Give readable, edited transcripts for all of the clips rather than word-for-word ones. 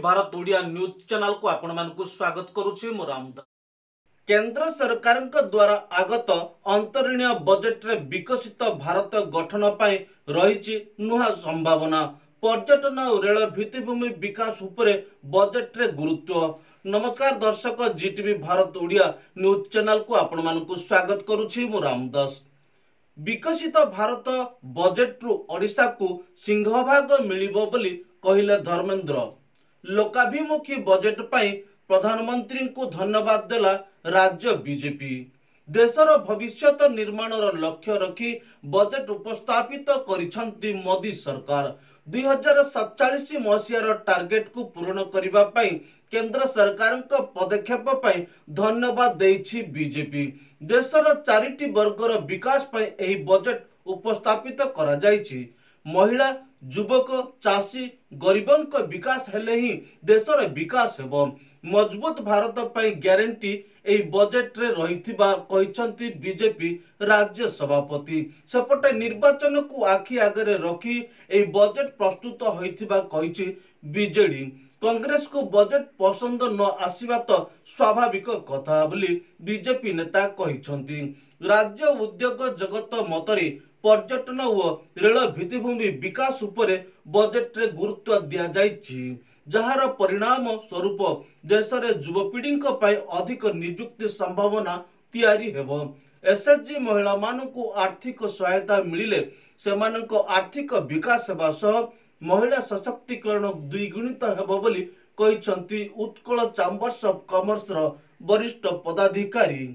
Bharat Odia news channel को आपण मानकु स्वागत करूछि मो रामदास। केंद्र सरकार द्वारा आगत अंतरीण बजेट रे विकसित भारत गठन पाई रही नुहा संभावना। पर्यटन और रेल भित्तिभूमि विकास उपरे बजेट रे गुरुत्व। नमस्कार दर्शक, जीटीवी भारत ओडिया न्यूज चैनल को आपण मानकु स्वागत करूछि मो रामदास। विकसित भारत बजेट रु ओडिशा को सिंहभाग मिलिबो बोली कहिले धर्मेंद्र। लोकाभिमुखी बजेट पाई प्रधानमंत्री को धन्यवाद देला राज्य बीजेपी। देशर भविष्यत निर्माणर लक्ष्य रखी बजेट उपस्थापित करिसंती मोदी सरकार। 2047 मसीहार टार्गेट को पूर्ण करिबा पाई केंद्र सरकार पदक्षेप पाई धन्यवाद देछि बीजेपी। देशर 4टी वर्गर विकास पाई एही बजेट उपस्थापित करा जाइछि। महिला, युवक, चाषी, गरीबंक विकास हेले ही देशर विकास हेबो। मजबूत भारत पाई ग्यारंटी एही बजेट रे रहिथिबा कहिसंती बीजेपी राज्य सभापति। सेपटे निर्वाचन को आखि आगरे रखी एही बजेट प्रस्तुत होइथिबा कहिछि बीजेडी। कांग्रेस को बजेट पसंद न आसीबा तो स्वाभाविक कथा बोली बीजेपी नेता कहिसंती। राज्य उद्योग जगत मतरे पर्यटन और रेल भित्तिभूमि विकास उपरे बजेट रे गुरुत्व दिया जाइछि, जहार परिणाम स्वरूप देश रे युवपीढ़ी पाई अधिक नियुक्ति संभावना तैयारी हेबो। एसएचजी महिला मानकु आर्थिक सहायता मिलिले सेमानक आर्थिक विकास हेबा सह महिला सशक्तिकरण द्विगुणित हेबो बोली कहिसंती उत्कल चैम्बर्स ऑफ कॉमर्स रो वरिष्ठ पदाधिकारी।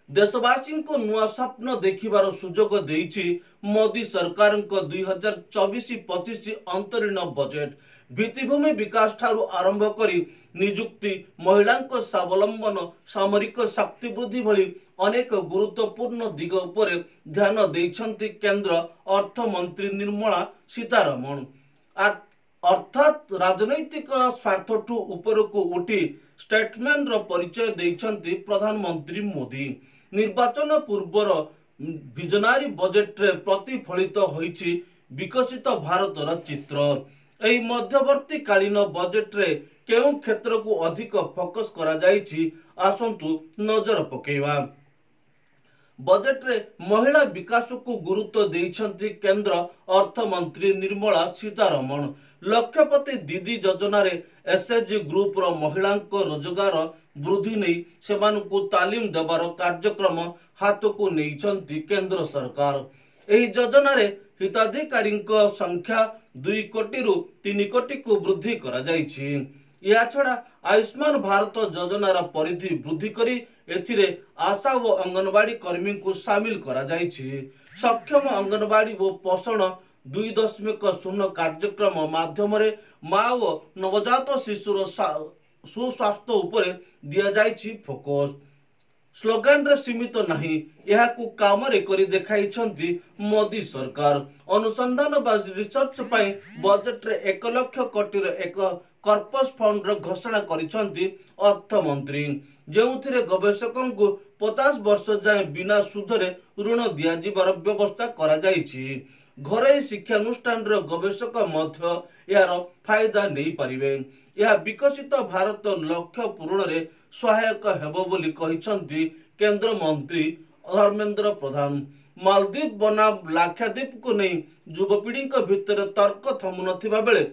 देशवासी को नुआ स्वप्न देखिबार सुजोग देइछि मोदी सरकार 2024-25 अंतरीण बजेट। भित्तिभूमि विकास ठारू आरंभ करी नियुक्ति, महिला स्वावलंबन, सामरिक शक्ति वृद्धि भली अनेक गुरुत्वपूर्ण दिग उपरे ध्यान देइछंती केंद्र अर्थ मंत्री निर्मला सीतारमण। अर्थात राजनैतिक स्वार्थठू उपरकू उठी स्टेटमेंट रो परिचय देइछंती प्रधानमंत्री मोदी। निर्वाचन पूर्वर विजनारी बजेट रे प्रतिफलित होइछि विकसित भारतर चित्र। एही मध्यवर्ती कालीन बजेट रे केउ क्षेत्र को अधिक फोकस करा जाइछि आसंतु नजर पकेवा। बजेट रे महिला विकास को गुरुत्व देइछंती केंद्र अर्थ मंत्री निर्मला सीतारमण। लक्षपति दीदी योजना रे एसएचजी ग्रुप रो महिला रोजगार वृद्धि नहीं सेमानकु तालीम देवार कार्यक्रम हाथ को नेइछंती केंद्र सरकार। एही योजना रे हिताधिकारी संख्या 2 कोटी रु 3 कोटी को वृद्धि करा जाइछि। या छड़ा आयुष्मान भारत योजनार परिधि वृद्धि करी एथिरे आशा व अंगनवाड़ी कर्मी को शामिल करा जाइछि। सक्षम अंगनवाड़ी व पोषण 2.0 कार्यक्रम माध्यम रे माँ व नवजात शिशुर सुस्वास्थ्य उपरे दिया जाइछि फोकस। स्लोगान रे सीमित नहीं, यह को काम रे करी देखाइछंती मोदी सरकार। अनुसंधान बा रिसर्च पाई बजेट रे 1 लाख कोटी रे एक कॉर्पस फंड रो घोषणा करिछंती अर्थ मंत्री, जेउथिरे गवेषकों को 50 वर्ष जाए बिना सुधरे ऋण दिया जिबार व्यवस्था करा जाइछि। घरे शिक्षानुष्ठान रो गवेषक मध्य यार फायदा नहीं पारिबे। यह विकसित भारत लक्ष्य पूरण रे सहायक हेबो बोली कहिसंती केंद्र मंत्री धर्मेंद्र प्रधान। मालदीप बनाम लाक्षाद्वीप को नहीं युवपीढ़ी भितर तर्क थमुनथिबा बेले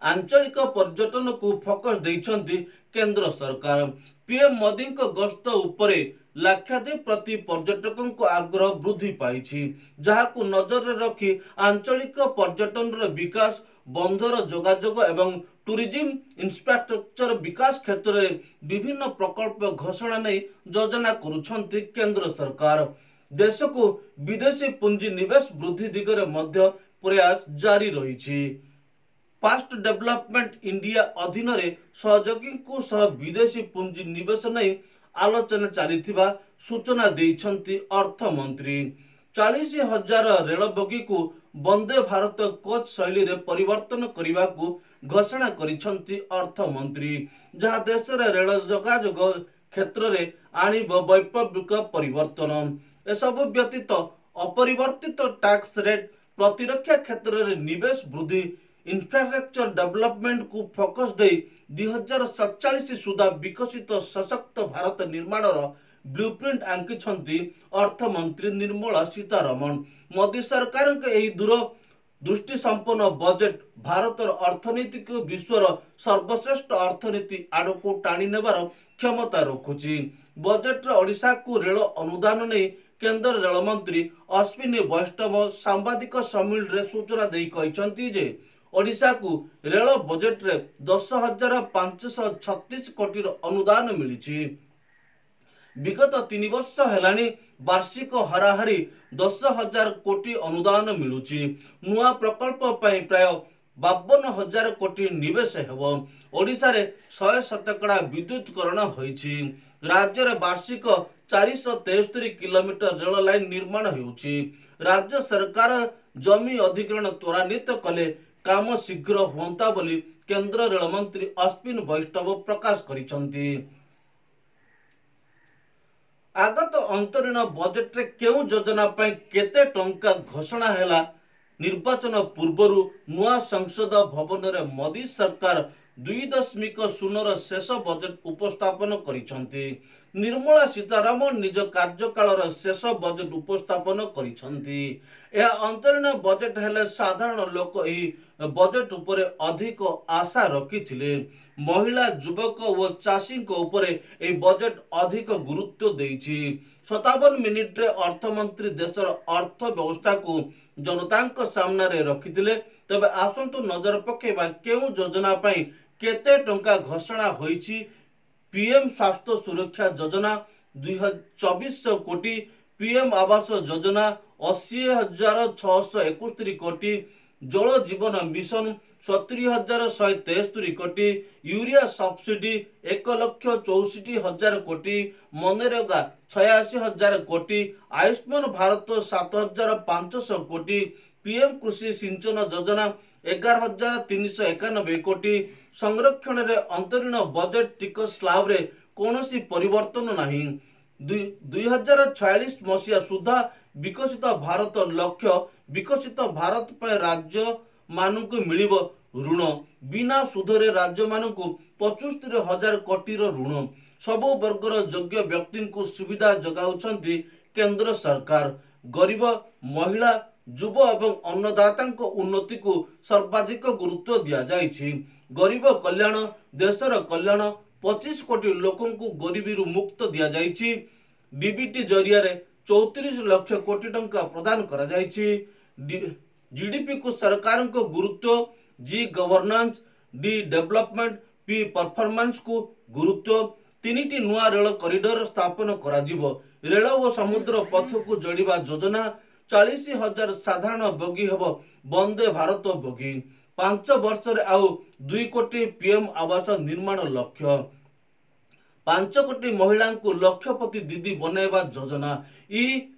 आंचलिक पर्यटन को फोकस देइछंती केंद्र सरकार। पीएम मोदी गस्त उपरे लाक्षाद्वीप प्रति पर्यटकों को आग्रह वृद्धि पाइछि, जहा को नजर रे रखी आंचलिक पर्यटन रो विकास, बंदर जोगाजोग एवं टूरिज्म इंफ्रास्ट्रक्चर विकास क्षेत्र में विभिन्न प्रकल्प घोषणा नहीं योजना करुछंती केंद्र सरकार। देश को विदेशी पुंजी निवेश वृद्धि दिगरे मध्य प्रयास जारी रहिछि। फास्ट डेवलपमेंट इंडिया अधीन रे सहयोगी को सह विदेशी पुंजी निवेश नहीं आलोचना चलीथिबा सूचना देइछंती अर्थ मंत्री। 40,000 रेल बगी को वंदे भारत कोच शैली रे परिवर्तन करिबा को घोषणा करिसंती अर्थ मंत्री, जहा देश रे रेल जोगाजोग क्षेत्र रे आनिब वैप्लविक परिवर्तन। एसबु व्यतीत अपरिवर्तित टैक्स रेट, प्रतिरक्षा क्षेत्र रे निवेश वृद्धि, इन्फ्रास्ट्रक्चर डेवलपमेंट को फोकस दे 2047 सुधा विकसित सशक्त भारत निर्माण ब्लूप्रिंट आंकिछंती अर्थमंत्री निर्मला सीतारमण। मोदी सरकार के दूर दृष्टि संपन्न बजेट भारत अर्थनीति को विश्वर सर्वश्रेष्ठ अर्थनीति आड़ को टाणी नेबार क्षमता रखुची। बजेट ओडिशा को रेल अनुदान नहीं केंद्र रेल मंत्री अश्विनी वैष्णव सांबादिक सम्मेलन रे सूचना देई कहिसंती जे ओडिशा को रेल बजेट रे 10,536 कोटी अनुदान मिली। विगत 3 वर्ष हेलानी वार्षिक हाराहारी 10,000 कोटी अनुदान मिलुची। नुआ प्रकल्प पई प्राय 52,000 कोटी निवेश हेबो। ओडिशा रे 100% विद्युतकरण होईची। राज्य रे वार्षिक 473 किलोमीटर रेल लाइन निर्माण होउची। राज्य सरकार जमी अधिग्रहण त्वरान्वित कले काम शीघ्र होता बोली केंद्र रेल मंत्री अश्विनी वैष्णव प्रकाश करिसंती। आगत अंतरीण बजेट रे केउ योजना पई केते टंका घोषणा हैला निर्वाचन पूर्वरु नुआ संसद भवन रे मोदी सरकार 2.0 शेष बजेट उपस्थापन करिसंती। निर्मला सीतारमण निज कार्यकाल शेष बजेट उपस्थापन करिसंती। यह अंतरीण बजेट हेले साधारण लोक एही बजेट उपरे अधिक आशा रखिथिले। महिला युवक और चाषी को उपरे ए बजेट अधिक गुरुत्व देइछि। 57 मिनिट रे अर्थमंत्री देशर अर्थ व्यवस्था को जनता सामना रे रखिथिले। तबे आसंतु नजर पकेबा केउ योजना पई केते टंका घोषणा होईछि। पीएम स्वास्थ्य सुरक्षा योजना 2,2400 कोटी, पीएम आवास योजना 80,671 कोटी, जल जीवन मिशन 70,173 कोटी, यूरिया सब्सिडी 1,64,000 कोटी, मनरेगा 86,000 कोटी, आयुष्मान भारत 7,500 कोटी, पीएम कृषि सिंचन योजना 11,391 कोटी। संरक्षण रे अंतरीण बजेट टिकस स्लैब रे कोनोसी परिवर्तन नहीं। 2046 मसीहा सुधा विकसित भारत लक्ष्य। विकसित भारत पर राज्य मानक मिलिब ऋण बिना सुधरे राज्य मानक 75,000 कोटी ऋण। सबु वर्गर योग्य व्यक्ति को सुविधा जगाउछंती केंद्र सरकार। गरीब महिला युव एवं अन्नदाता उन्नति को सर्वाधिक गुरुत्व दिया जाइछि। गरीब कल्याण देशर कल्याण 25 कोटी लोकों को गरीबी मुक्त दिया जाइछि। डीबीटी जरिया रे 34 लाख कोटी टंका प्रदान करा जाइछि। जीडीपी को सरकार को गुरुत्व, G governance, D development, P performance को गुरुत्व। 3टी नुआ रेल कॉरिडोर स्थापन करा जिवो। रेल और समुद्र पथ को जोड़िबा योजना। 40,000 साधारण बगी हेब वंदे भारत बगी। 5 वर्ष रे आउ 2 कोटी पीएम आवास निर्माण लक्ष्य। 5 कोटी महिला को लक्षपति दीदी बनैबा योजना। ई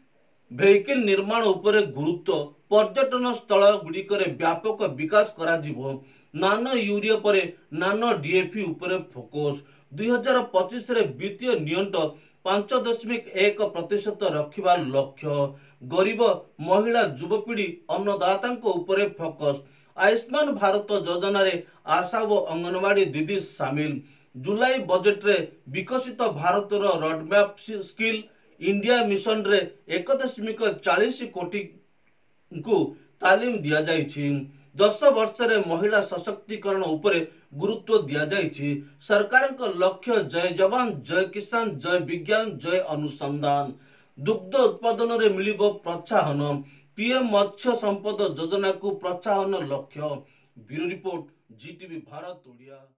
वेहिकल निर्माण उपरे गुरुत्व। पर्यटन स्थल गुड़िकरे व्यापक विकास करा जिवो। नानो यूरिया परे नानो डीएपी उपरे फोकस। 2025 रे वित्तीय नियंट 5.1% रखिबा लक्ष्य। गरीब महिला युवपीढ़ी अन्नदाता उपरे फोकस। आयुष्मान भारत योजना रे आशा व अंगनवाड़ी दीदी सामिल। जुलाई बजेट रे विकसित Bharat roadmap skill India mission रे 1.40 कोटी को तालीम दिया जाइछि। 10 वर्ष रे महिला सशक्तिकरण उपरे गुरुत्व दिया जाइछि। सरकार का लक्ष्य जय जवान जय किसान जय विज्ञान जय अनुसंधान। दुग्ध उत्पादन रे मिलिबो प्रोत्साहन। पीएम मत्स्य संपद योजना को प्रोत्साहन लक्ष्य। Bureau report Zee TV Bharat Odia.